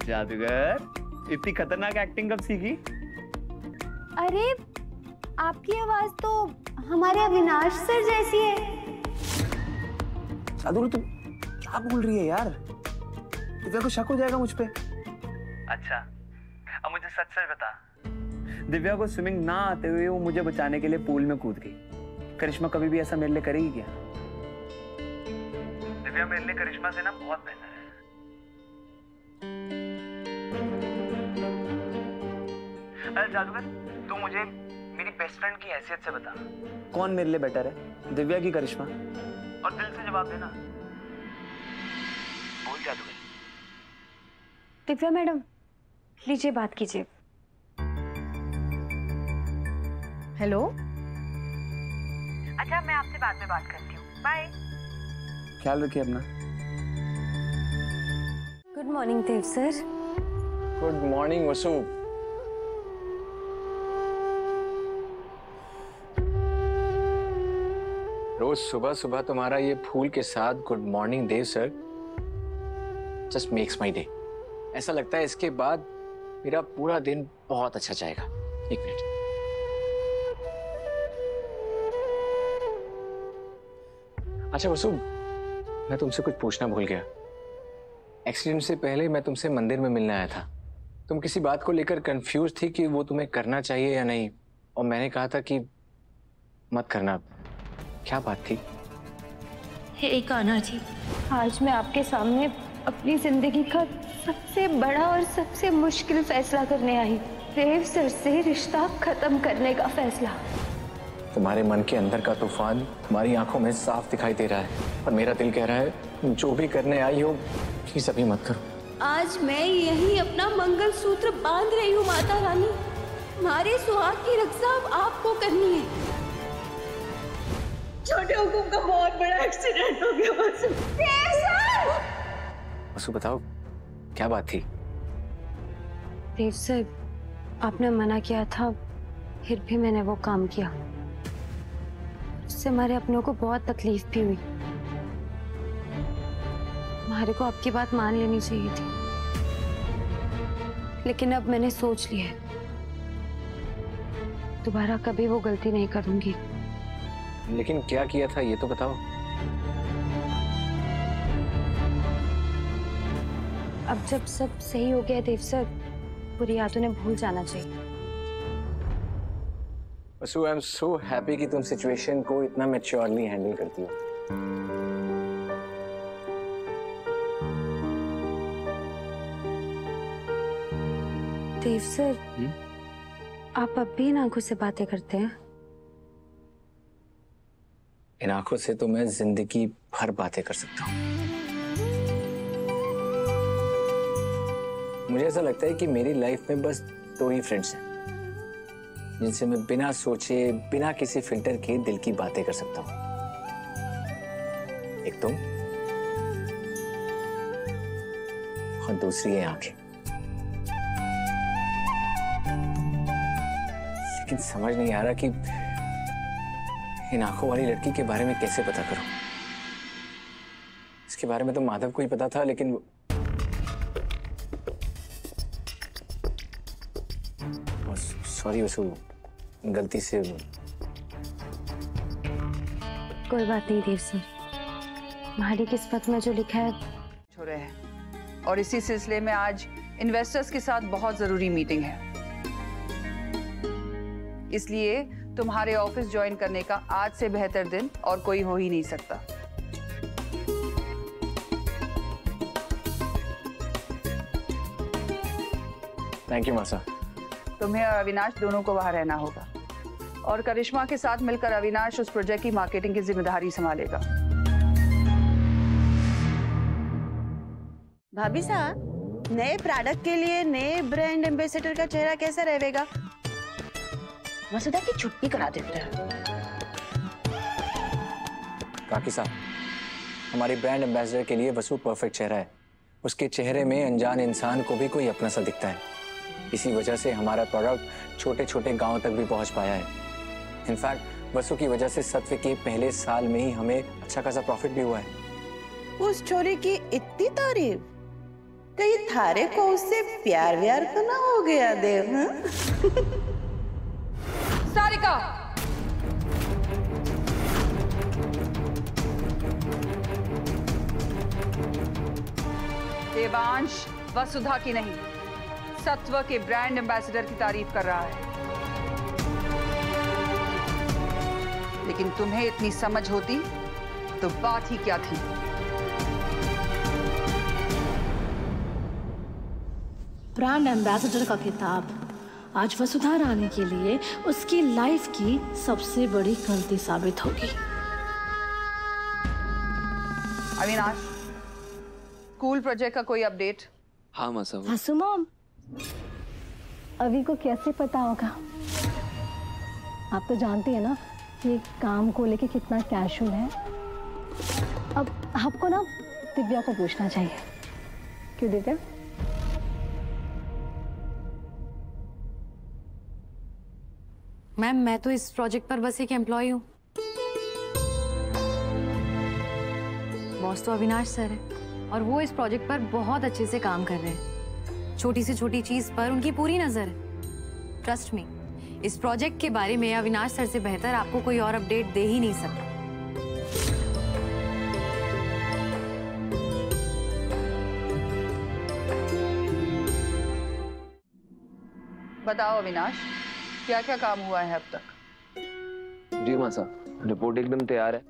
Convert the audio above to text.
जादूगर, इतनी खतरनाक एक्टिंग कब सीखी? अरे आपकी आवाज तो हमारे अविनाश सर जैसी है। जादूगर तुम क्या बोल रही है यार? दिव्या को शक हो जाएगा मुझ पे। अच्छा, अब मुझे सच सच बता, दिव्या को स्विमिंग ना आते हुए वो मुझे बचाने के लिए पूल में कूद गई। करिश्मा कभी भी ऐसा मेरे लिए करेगी क्या? दिव्या मेरे लिए करिश्मा से ना बहुत बेहतर है। अरे जादूगर, तू मुझे मेरी बेस्ट फ्रेंड की हैसियत से बता, कौन मेरे लिए बेटर है, दिव्या की करिश्मा? और दिल से जवाब देना। बोल जादूगर। दिव्या मैडम, लीजिए बात कीजिए। हेलो। अच्छा, मैं आपसे बाद में बात करती हूँ। बाय। ख्याल रखिए अपना। Good morning Dev sir. Good morning Vasu. रोज सुबह सुबह तुम्हारा ये फूल के साथ good morning Dev sir just makes my day. ऐसा लगता है इसके बाद मेरा पूरा दिन बहुत अच्छा जाएगा। एक मिनट। अच्छा वसु, मैं तुमसे कुछ पूछना भूल गया। एक्सीडेंट से पहले मैं तुमसे मंदिर में मिलने आया था। तुम किसी बात को लेकर कंफ्यूज थी कि वो तुम्हें करना चाहिए या नहीं, और मैंने कहा था कि मत करना। क्या बात थी? हे कान्हा जी, आज मैं आपके सामने अपनी जिंदगी का सबसे बड़ा और सबसे मुश्किल फैसला करने आई। देव सर से रिश्ता खत्म करने का फैसला। तुम्हारे मन के अंदर का तूफान तुम्हारी आंखों में साफ दिखाई दे रहा है, और मेरा दिल कह रहा है जो भी करने आई हो प्लीज अभी मत करो। आज मैं यही अपना मंगलसूत्र बांध रही हूँ माता रानी। हमारे सुहाग की रक्षा अब आपको करनी है। छोटे हुकुम का बहुत बड़ा एक्सीडेंट हो गया वसु। वसु बताओ क्या बात थी? देव सर, आपने मना किया था, फिर भी मैंने वो काम किया। उससे हमारे अपनों को बहुत तकलीफ भी हुई। हमारे को आपकी बात मान लेनी चाहिए थी, लेकिन अब मैंने सोच लिया है, दोबारा कभी वो गलती नहीं करूंगी। लेकिन क्या किया था ये तो बताओ। अब जब सब सही हो गया देव सर, बुरी यादों ने भूल जाना चाहिए। वसु, आई एम सो हैप्पी कि तुम सिचुएशन को इतना मैच्योरली हैंडल करती हो। देव सर, आप अब भी इन आंखों से बातें करते हैं? इन आंखों से तो मैं जिंदगी भर बातें कर सकता हूँ। मुझे ऐसा लगता है कि मेरी लाइफ में बस दो ही फ्रेंड्स हैं जिनसे मैं बिना सोचे, बिना किसी फिल्टर के दिल की बातें कर सकता हूँ। एक तुम और दूसरी है आंखें। लेकिन समझ नहीं आ रहा कि इन आंखों वाली लड़की के बारे में कैसे पता करूं। इसके बारे में तो माधव को ही पता था, लेकिन सॉरी वसु, गलती से। कोई बात नहीं देव सर, हमारी किस्मत में जो लिखा है हो रहे हैं, और इसी सिलसिले में आज इन्वेस्टर्स के साथ बहुत जरूरी मीटिंग है। इसलिए तुम्हारे ऑफिस ज्वाइन करने का आज से बेहतर दिन और कोई हो ही नहीं सकता। थैंक यू मासा। तुम्हें और अविनाश दोनों को वहां रहना होगा, और करिश्मा के साथ मिलकर अविनाश उस प्रोजेक्ट की मार्केटिंग की जिम्मेदारी संभालेगा। भाभी साहब, नए प्रोडक्ट के लिए नए ब्रांड एम्बेसडर का चेहरा कैसा रहेगा? वसुधा की छुट्टी करा देते हैं। काकी साहब, हमारी ब्रांड एम्बेसडर के लिए वसु परफेक्ट चेहरा है। उसके चेहरे में अनजान इंसान को भी कोई अपना सा दिखता है। इसी वजह से हमारा प्रोडक्ट छोटे छोटे गांव तक भी पहुंच पाया है। इनफैक्ट वसु की वजह से सत्व के पहले साल में ही हमें अच्छा खासा प्रॉफिट भी हुआ है। उस छोरी की इतनी तारीफ? कहीं थारे को उससे प्यार व्यार तो ना हो गया देव? हाँ? सारिका, देवांश वसुधा की नहीं, सत्व के ब्रांड एम्बेसडर की तारीफ कर रहा है। लेकिन तुम्हें इतनी समझ होती तो बात ही क्या थी। ब्रांड एम्बेसडर का खिताब आज वसुधा रानी के लिए उसकी लाइफ की सबसे बड़ी गलती साबित होगी। अविनाश, स्कूल प्रोजेक्ट का कोई अपडेट? हाँ मासा। हसू मॉम, अभी को कैसे पता होगा? आप तो जानती है ना ये काम को लेके कितना कैशुअल है। अब आपको ना दिव्या को पूछना चाहिए। क्यों दिव्या? मैम, मैं तो इस प्रोजेक्ट पर बस एक एम्प्लॉय हूँ। बॉस तो अविनाश सर है और वो इस प्रोजेक्ट पर बहुत अच्छे से काम कर रहे हैं। छोटी से छोटी चीज पर उनकी पूरी नजर है। ट्रस्ट मी, इस प्रोजेक्ट के बारे में अविनाश सर से बेहतर आपको कोई और अपडेट दे ही नहीं सकता। बताओ अविनाश, क्या क्या काम हुआ है अब तक? जी मासा, रिपोर्ट एकदम तैयार है।